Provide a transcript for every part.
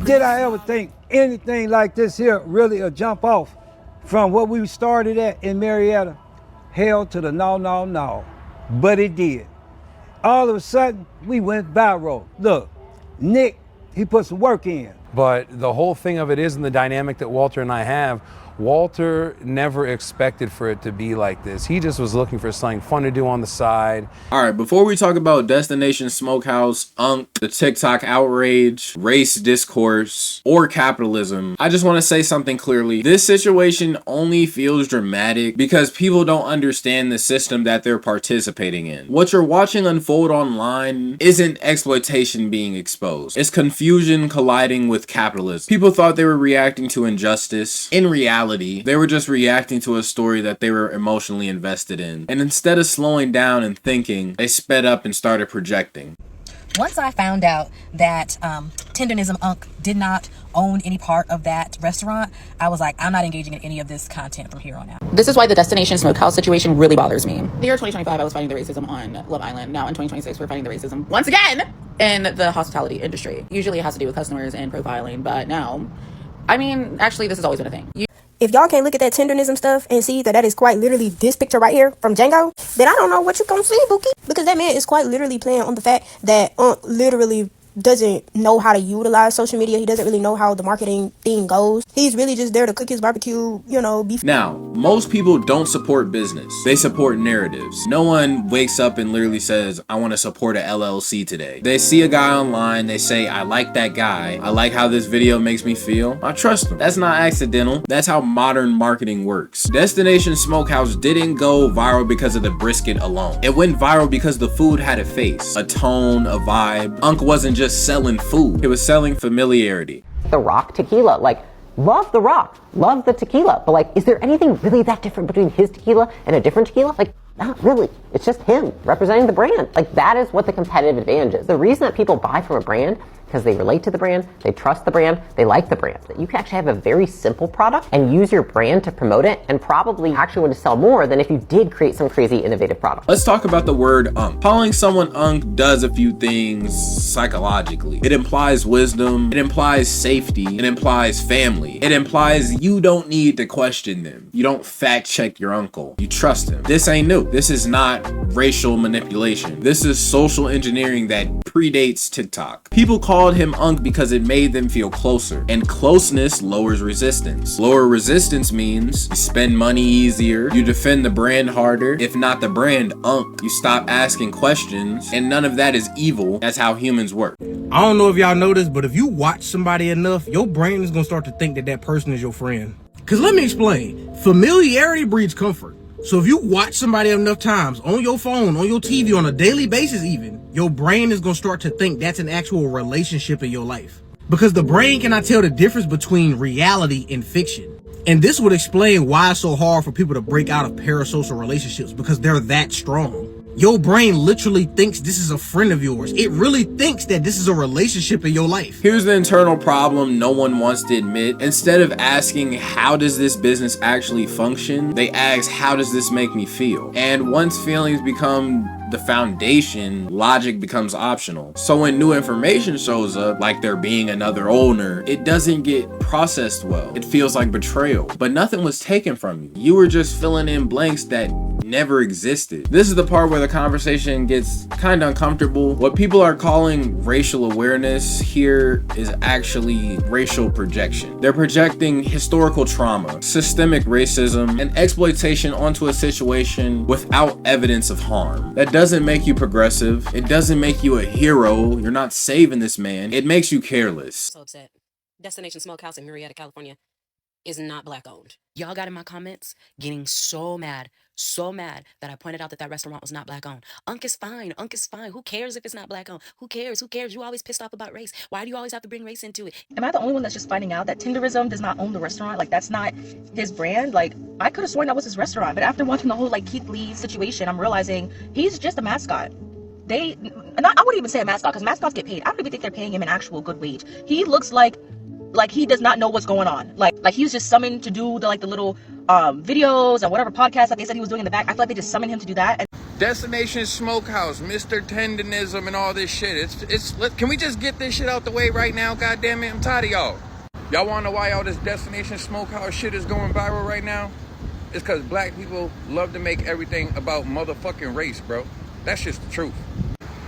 Did I ever think anything like this here really a jump off from what we started at in Marietta? Hell to the no, no, no. But it did. All of a sudden, we went viral. Look, Nick, he put some work in. But the whole thing of it is in the dynamic that Walter and I have, Walter never expected for it to be like this. He just was looking for something fun to do on the side. All right, before we talk about Destination Smokehouse, the TikTok outrage, race discourse, or capitalism, I just want to say something clearly. This situation only feels dramatic because people don't understand the system that they're participating in. What you're watching unfold online isn't exploitation being exposed. It's confusion colliding with capitalism. People thought they were reacting to injustice. In reality, they were just reacting to a story that they were emotionally invested in. And instead of slowing down and thinking, they sped up and started projecting. Once I found out that Tendonism Unc did not own any part of that restaurant, I was like, I'm not engaging in any of this content from here on out. This is why the Destination Smokehouse situation really bothers me. The year 2025, I was fighting the racism on Love Island. Now in 2026, we're fighting the racism once again in the hospitality industry. Usually it has to do with customers and profiling, but now, I mean, actually, this has always been a thing. If y'all can't look at that tendonism stuff and see that is quite literally this picture right here from Django, then I don't know what you're gonna see, Bookie. Because that man is quite literally playing on the fact that literally doesn't know how to utilize social media. He doesn't really know how the marketing thing goes. He's really just there to cook his barbecue, beef. Now, most people don't support business. They support narratives. No one wakes up and literally says, I want to support a LLC today. They see a guy online, they say, I like that guy. I like how this video makes me feel. I trust him. That's not accidental. That's how modern marketing works. Destination Smokehouse didn't go viral because of the brisket alone. It went viral because the food had a face, a tone, a vibe. Unc wasn't just selling food. It was selling familiarity. The Rock tequila, love The Rock, love the tequila, but is there anything really that different between his tequila and a different tequila? Not really. It's just him representing the brand. That is what the competitive advantage is. The reason that people buy from a brand, because they relate to the brand, they trust the brand, they like the brand. That you can actually have a very simple product and use your brand to promote it and probably actually want to sell more than if you did create some crazy innovative product. Let's talk about the word Unc. Calling someone Unc does a few things psychologically. It implies wisdom, it implies safety, it implies family. It implies you don't need to question them. You don't fact check your uncle. You trust him. This ain't new. This is not racial manipulation. This is social engineering that predates TikTok. People called him Unc because it made them feel closer, and closeness lowers resistance. Lower resistance means you spend money easier, you defend the brand harder. If not the brand, Unc. You stop asking questions, and none of that is evil. That's how humans work. I don't know if y'all know this, but if you watch somebody enough, your brain is gonna start to think that that person is your friend. Cause let me explain. Familiarity breeds comfort. So if you watch somebody enough times on your phone, on your TV, on a daily basis even, your brain is going to start to think that's an actual relationship in your life. Because the brain cannot tell the difference between reality and fiction. And this would explain why it's so hard for people to break out of parasocial relationships, because they're that strong. Your brain literally thinks this is a friend of yours. It really thinks that this is a relationship in your life. Here's the internal problem no one wants to admit. Instead of asking, how does this business actually function? They ask, how does this make me feel? And once feelings become the foundation, logic becomes optional. So when new information shows up, like there being another owner, it doesn't get processed well. It feels like betrayal, but nothing was taken from you. You were just filling in blanks that never existed. This is the part where the conversation gets kind of uncomfortable. What people are calling racial awareness here is actually racial projection. They're projecting historical trauma, systemic racism, and exploitation onto a situation without evidence of harm. That doesn't make you progressive. It doesn't make you a hero. You're not saving this man. It makes you careless. So upset. Destination Smokehouse in Marietta, California is not black owned. Y'all got in my comments getting so mad that I pointed out that restaurant was not black owned. Unc is fine. Unc is fine. Who cares if it's not black owned? Who cares? Who cares? You always pissed off about race. Why do you always have to bring race into it? Am I the only one that's just finding out that Tenderism does not own the restaurant? That's not his brand. I could have sworn that was his restaurant, but after watching the whole Keith Lee situation, I'm realizing he's just a mascot. I wouldn't even say a mascot, because mascots get paid. I don't even think they're paying him an actual good wage. He looks like he does not know what's going on. Like he was just summoned to do the little videos and whatever podcast that they said he was doing in the back. I feel like they just summoned him to do that. Destination Smokehouse, Mr. Tendonism, and all this shit. Can we just get this shit out the way right now? God damn it, I'm tired of y'all. Y'all wanna know why all this Destination Smokehouse shit is going viral right now? It's because black people love to make everything about motherfucking race, bro. That's just the truth.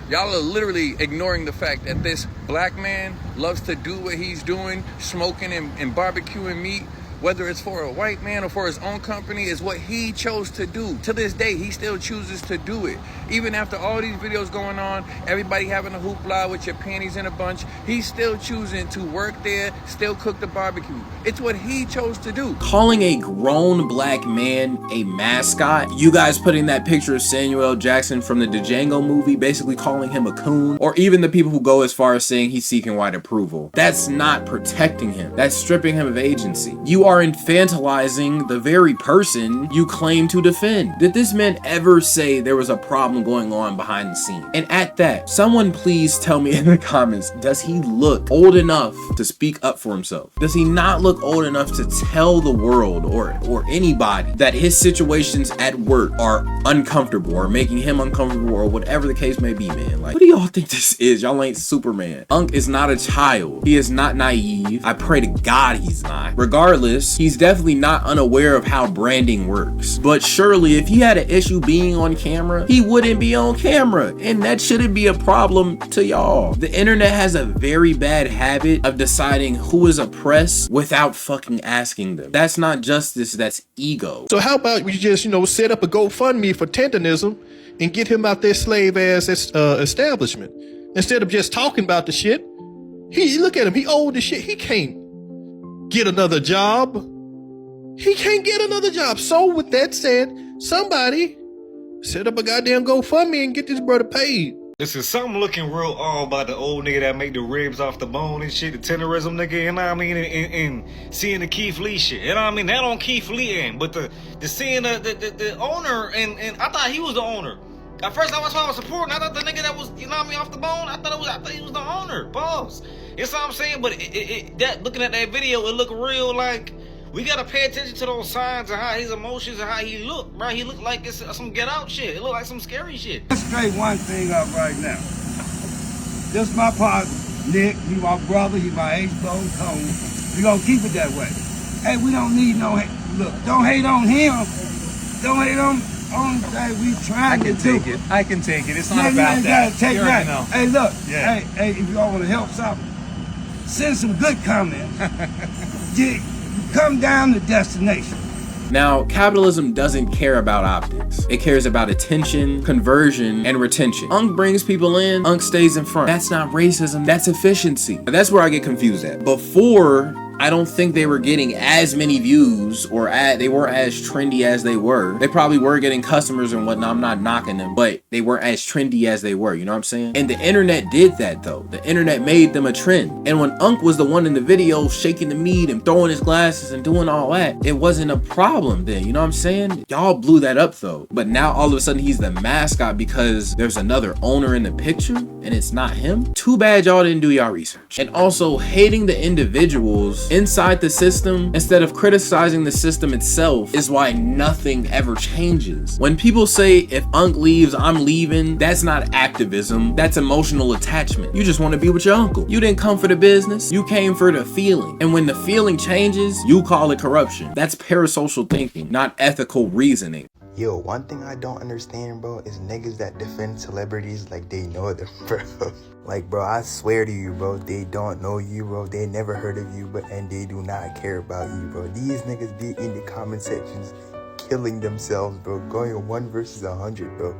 Y'all are literally ignoring the fact that this black man loves to do what he's doing, smoking and barbecuing meat, whether it's for a white man or for his own company, is what he chose to do. To this day, he still chooses to do it. Even after all these videos going on, everybody having a hoopla with your panties in a bunch, he's still choosing to work there, still cook the barbecue. It's what he chose to do. Calling a grown black man a mascot, you guys putting that picture of Samuel L. Jackson from the Django movie, basically calling him a coon, or even the people who go as far as saying he's seeking white approval. That's not protecting him. That's stripping him of agency. You are infantilizing the very person you claim to defend. Did this man ever say there was a problem going on behind the scenes? And at that, someone please tell me in the comments, does he look old enough to speak up for himself? Does he not look old enough to tell the world or anybody that his situations at work are uncomfortable or making him uncomfortable or whatever the case may be, man? Like, what do y'all think this is? Y'all ain't Superman. Unc is not a child. He is not naive. I pray to God he's not. Regardless, he's definitely not unaware of how branding works. But surely if he had an issue being on camera, he wouldn't be on camera. And that shouldn't be a problem to y'all. The internet has a very bad habit of deciding who is oppressed without fucking asking them. That's not justice, that's ego. So how about we just, set up a GoFundMe for Tendonism and get him out their slave ass establishment instead of just talking about the shit. Look at him, he old as shit. He can't get another job. So with that said, somebody set up a goddamn GoFundMe and get this brother paid. This is something looking real about the old nigga that make the ribs off the bone and shit, the tenderism nigga, you know what I mean, and seeing the Keith Lee shit, you know what I mean, that on Keith Lee end, but the seeing the owner, and I thought he was the owner. At first I was supporting, I thought the nigga that was, you know what I mean, off the bone, I thought he was the owner, boss. You know what I'm saying? But that looking at that video, it looked real like, we gotta pay attention to those signs and how his emotions and how he look, bro. He look like it's some get out shit. It look like some scary shit. Let's straight one thing up right now. This my partner, Nick. He my brother. He my ex-bone cone. We gonna keep it that way. Hey, we don't need no hate. Look, don't hate on him. Don't hate on we trying to do. I can take it. It's not about that. Take that. Know. Hey, look. Yeah. Hey, if y'all want to help something, send some good comments. Come down to Destination. Now, capitalism doesn't care about optics. It cares about attention, conversion, and retention. Unc brings people in, Unc stays in front. That's not racism, that's efficiency. That's where I get confused at. Before, I don't think they were getting as many views or they weren't as trendy as they were. They probably were getting customers and whatnot. I'm not knocking them, but they weren't as trendy as they were. You know what I'm saying? And the internet did that though. The internet made them a trend. And when Unc was the one in the video shaking the meat and throwing his glasses and doing all that, it wasn't a problem then. You know what I'm saying? Y'all blew that up though. But now all of a sudden he's the mascot because there's another owner in the picture and it's not him. Too bad y'all didn't do y'all research. And also hating the individuals inside the system instead of criticizing the system itself is why nothing ever changes. When people say if Unc leaves, I'm leaving, that's not activism, that's emotional attachment. You just want to be with your uncle. You didn't come for the business, you came for the feeling. And when the feeling changes, you call it corruption. That's parasocial thinking, not ethical reasoning. Yo, one thing I don't understand, bro, is niggas that defend celebrities like they know them, bro. Like, bro, I swear to you, bro, they don't know you, bro. They never heard of you, and they do not care about you, bro. These niggas be in the comment sections killing themselves, bro. Going 1 versus 100, bro.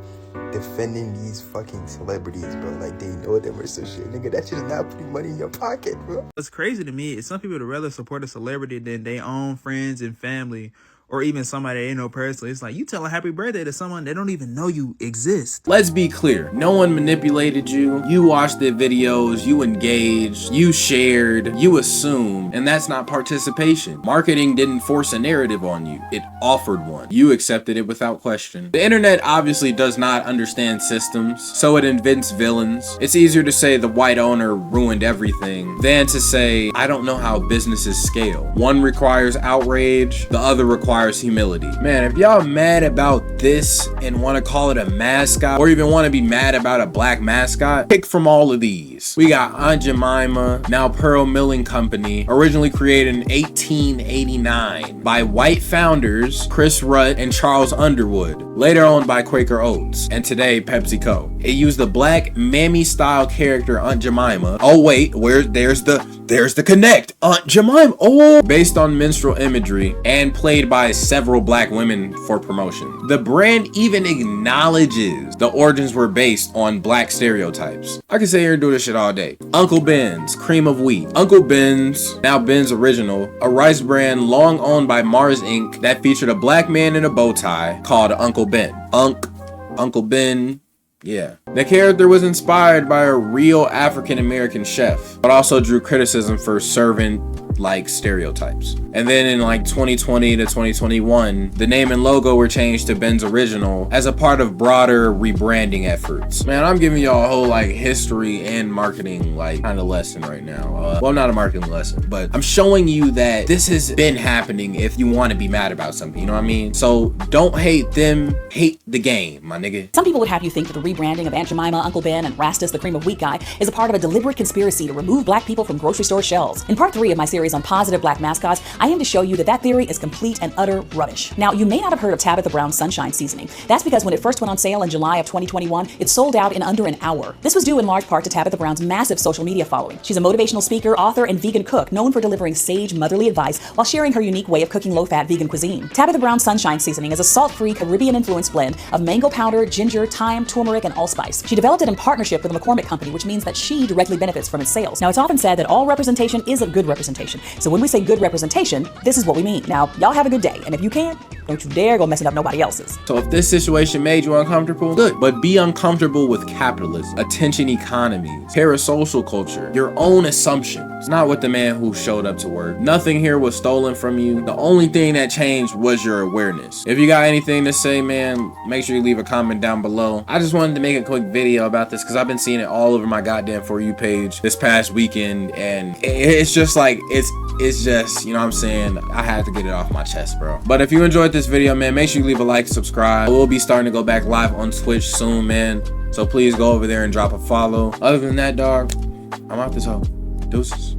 Defending these fucking celebrities, bro. Like, they know them or some shit. Nigga, that's just not putting money in your pocket, bro. What's crazy to me is some people would rather support a celebrity than their own friends and family, or even somebody they know personally. It's like you tell a happy birthday to someone they don't even know you exist. Let's be clear. No one manipulated you. You watched their videos, you engaged, you shared, you assumed, and that's not participation. Marketing didn't force a narrative on you. It offered one. You accepted it without question. The internet obviously does not understand systems, so it invents villains. It's easier to say the white owner ruined everything than to say, I don't know how businesses scale. One requires outrage, the other requires humility. Man, if y'all mad about this and want to call it a mascot, or even want to be mad about a black mascot, pick from all of these. We got Aunt Jemima, now Pearl Milling Company, originally created in 1889 by white founders Chris Rutt and Charles Underwood, later owned by Quaker Oats, and today PepsiCo. It used the black mammy-style character Aunt Jemima. Oh wait, there's the connect, Aunt Jemima. Oh, based on minstrel imagery and played by several black women for promotion. The brand even acknowledges the origins were based on black stereotypes. I can sit here and do this shit all day. Uncle Ben's cream of wheat. Uncle Ben's, now Ben's Original, a rice brand long owned by Mars Inc. that featured a black man in a bow tie called Uncle Ben. Uncle Ben. Yeah. The character was inspired by a real African American chef, but also drew criticism for servant-like stereotypes. And then in like 2020 to 2021, the name and logo were changed to Ben's Original as a part of broader rebranding efforts. Man, I'm giving y'all a whole like history and marketing like kind of lesson right now. Well, not a marketing lesson, but I'm showing you that this has been happening if you want to be mad about something, you know what I mean? So don't hate them, hate the game, my nigga. Some people would have you think that the rebranding of Aunt Jemima, Uncle Ben, and Rastus the cream of wheat guy is a part of a deliberate conspiracy to remove black people from grocery store shelves. In part 3 of my series on positive black mascots, I aim to show you that that theory is complete and utter rubbish. Now, you may not have heard of Tabitha Brown's Sunshine Seasoning. That's because when it first went on sale in July of 2021, it sold out in under an hour. This was due in large part to Tabitha Brown's massive social media following. She's a motivational speaker, author, and vegan cook known for delivering sage, motherly advice while sharing her unique way of cooking low-fat vegan cuisine. Tabitha Brown's Sunshine Seasoning is a salt-free Caribbean-influenced blend of mango powder, ginger, thyme, turmeric, and allspice. She developed it in partnership with a McCormick company, which means that she directly benefits from its sales. Now, it's often said that all representation is a good representation. So when we say good representation, this is what we mean. Now, y'all have a good day, and if you can, don't you dare go messing up nobody else's. So if this situation made you uncomfortable, good. But be uncomfortable with capitalism, attention economies, parasocial culture, your own assumptions, not with the man who showed up to work. Nothing here was stolen from you. The only thing that changed was your awareness. If you got anything to say, man, make sure you leave a comment down below. I just wanted to make a quick video about this because I've been seeing it all over my goddamn For You page this past weekend, and it's just like, it's just, you know what I'm saying, I had to get it off my chest, bro. But if you enjoyed this video, man, make sure you leave a like, subscribe. We'll be starting to go back live on Twitch soon, man, so please go over there and drop a follow. Other than that, dog, I'm out this hoe. Deuces.